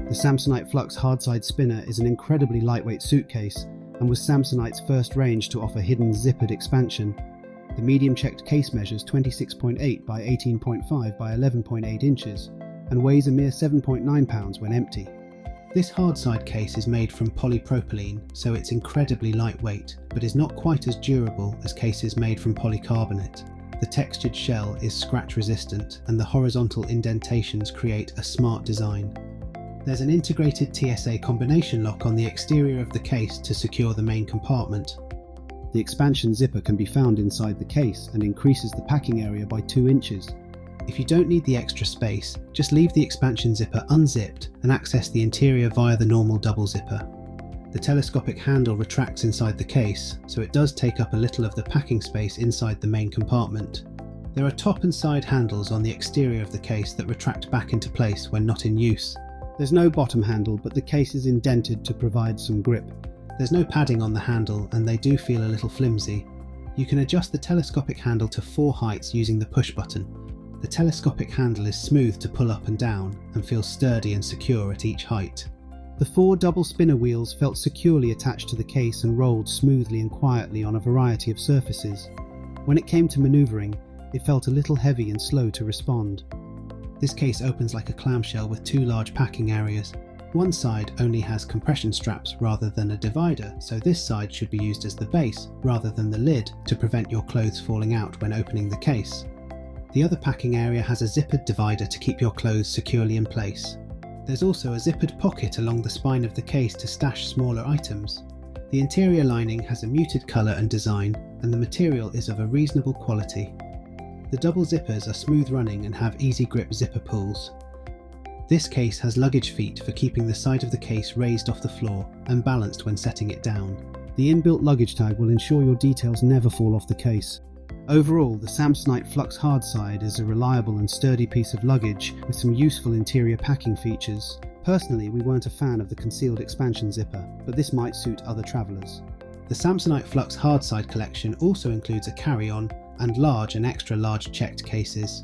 The Samsonite Flux Hardside Spinner is an incredibly lightweight suitcase and was Samsonite's first range to offer hidden zippered expansion. The medium-checked case measures 26.8 by 18.5 by 11.8 inches and weighs a mere 7.9 pounds when empty. This hardside case is made from polypropylene, so it's incredibly lightweight, but is not quite as durable as cases made from polycarbonate. The textured shell is scratch resistant and the horizontal indentations create a smart design. There's an integrated TSA combination lock on the exterior of the case to secure the main compartment. The expansion zipper can be found inside the case and increases the packing area by 2 inches. If you don't need the extra space, just leave the expansion zipper unzipped and access the interior via the normal double zipper. The telescopic handle retracts inside the case, so it does take up a little of the packing space inside the main compartment. There are top and side handles on the exterior of the case that retract back into place when not in use. There's no bottom handle, but the case is indented to provide some grip. There's no padding on the handle and they do feel a little flimsy. You can adjust the telescopic handle to 4 heights using the push button. The telescopic handle is smooth to pull up and down and feels sturdy and secure at each height. The 4 double spinner wheels felt securely attached to the case and rolled smoothly and quietly on a variety of surfaces. When it came to manoeuvring, it felt a little heavy and slow to respond. This case opens like a clamshell with 2 large packing areas. One side only has compression straps rather than a divider, so this side should be used as the base rather than the lid to prevent your clothes falling out when opening the case. The other packing area has a zippered divider to keep your clothes securely in place. There's also a zippered pocket along the spine of the case to stash smaller items. The interior lining has a muted colour and design, and the material is of a reasonable quality. The double zippers are smooth running and have easy grip zipper pulls. This case has luggage feet for keeping the side of the case raised off the floor and balanced when setting it down. The inbuilt luggage tag will ensure your details never fall off the case. Overall, the Samsonite Flux Hardside is a reliable and sturdy piece of luggage with some useful interior packing features. Personally, we weren't a fan of the concealed expansion zipper, but this might suit other travellers. The Samsonite Flux Hardside collection also includes a carry-on and large and extra large checked cases.